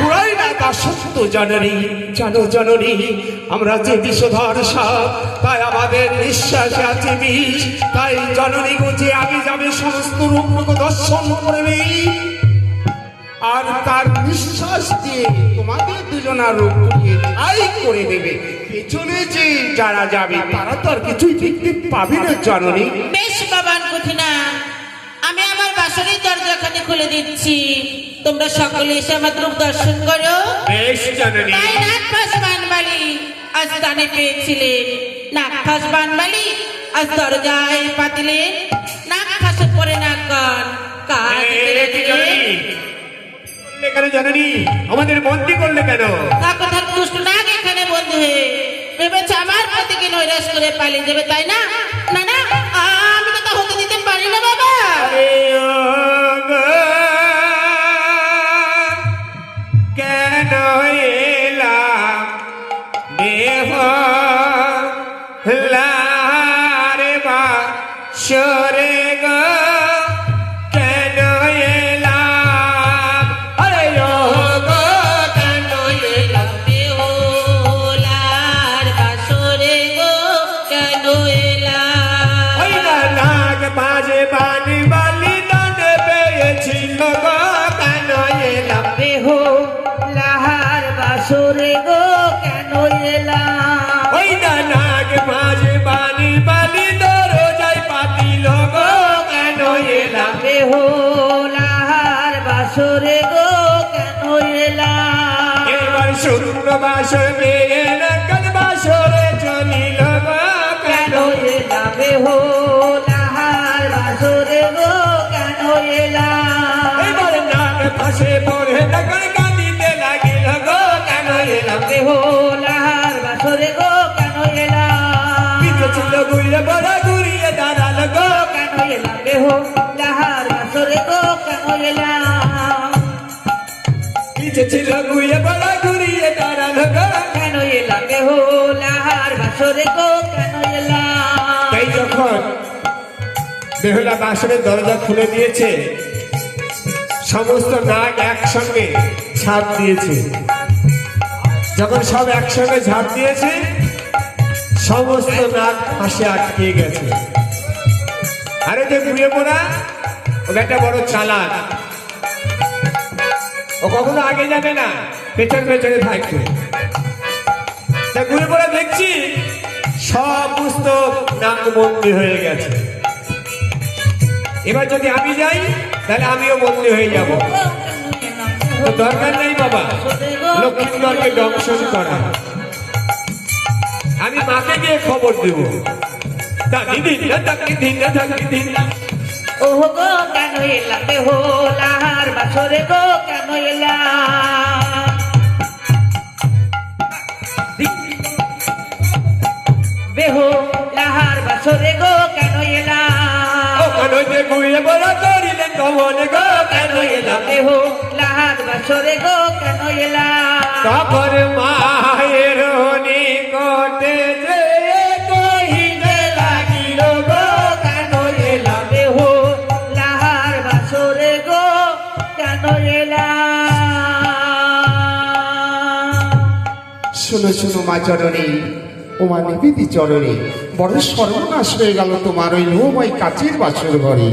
ফুরাই না তা সত্য জননী। জানো জননী, আমরা যে বিষধর সাপ, তাই আমাদের নিঃশ্বাসে আছে বিষ। তাই জননী গো, যে আমি যাবে সমস্ত রূপকে দর্শন করবে, আর তার নিঃশ্বাস দিয়ে তোমাদের দুজনার রূপ আই করে দেবে। পেছনে যে যারা যাবে তারা তো আর কিছুই দেখতে পাবে না জননী। বেশ বাবান কঠিনা, আমি আমার বাসরের দরজাখানে খুলে দিচ্ছি, তোমরা সকলে এসে আমার রূপ দর্শন করো। বেশ জননী। তাই নাগফাঁস বানবালি আজ দানে পেয়েছিলে, নাগফাঁস বানবালি আজ দরজায় পাতিলে, নাগফাঁসে পরে নাগগণ কাজ কেন জননী, আমাদের বন্দি করলে কেন? থাকো থাক দুষ্ট নাগ এখানে বন্ধু হয়ে ভেবেছে আমার পতিকে নৈরাশ করে পালিয়ে যাবে, তাই না? না না, আমি তো তা হতে দিতে পারি না বাবা। কেন এলাম দেহ লারে বা সরে গো, কেন এলাম? আরে ও গো, কেন এলাম? বেহুলার বাসরে গো কেন এলাম? ওই না নাগ বাজে বানি বালি দানে পেয়েছিল গো, কেন এলাম? বেহুলার বাসরে গো কেন এলাম? ওই না নাগ বাজে বানি বালি দরজায় পাতিল গো, কেন এলাম? বেহুলার বাসরে গো কেন এলাম? এবার শূন্য বাসর পেয়ে নাগন বাসরে চলিল গো, কেন এলাম? বেহুলার বাসরে গো কেন এলাম? এবার নাগ ফাঁসে পড়ে নাগন কাঁদিতে লাগিল গো, কেন এলাম? বেহুলার বাসরে গো কেন এলাম? পিঠে ছিল ঘুরিয়ে বড় ঘুরিয়ে দাঁড়াল গো, কেন এলাম? বেহুলার বাসরে গো কেন এলাম? পিঠে ছিল ঘুরিয়ে বড় ঘুরিয়ে দাঁড়াল গো। কেন এলাম? বেহুলার বাসরে গো কেন এলাম? তাই যখন বেহুলা বাসনের দরজা খুলে দিয়েছে, সমস্ত নাগ একসঙ্গে ঝাঁপ দিয়েছে। যখন সব একসঙ্গে ঝাঁপ দিয়েছে, সমস্ত নাগ ফাঁসে আটকে গেছে। আরে যে ঘুরে পড়া, ও একটা বড় চালাক, ও কখনো আগে যাবে না, পেছন পেছনে থাকবে। তা ঘুরে পড়া দেখছি সমস্ত নাগ বন্দী হয়ে গেছে। এবার যদি আমি যাই তাহলে আমিও বন্দী হয়ে যাব। তো দরকার নেই বাবা লক্ষ্মীন্দরকে দংশন করা, আমি মাকে গিয়ে খবর দেব। ও গো কেন এলাম? বেহুলার বাসরে গো কেন এলাম? বেহুলার বাসরে গো কেন এলাম? ঘুরে বড় করিলেন কমল গো, কেন এলাম? বেহুলার বাসরে গো কেন এলাম? তখন মায়ের নিকটে যে কহিতে লাগিল গো, কেন এলাম? বেহুলার বাসরে গো কেন এলাম? শোনো শোনো মা চরণী, ও মা নিবেদি চরণী, বড় সর্বনাশ হয়ে গেল তোমার ওই লোময় কাচের বাসর ঘরে।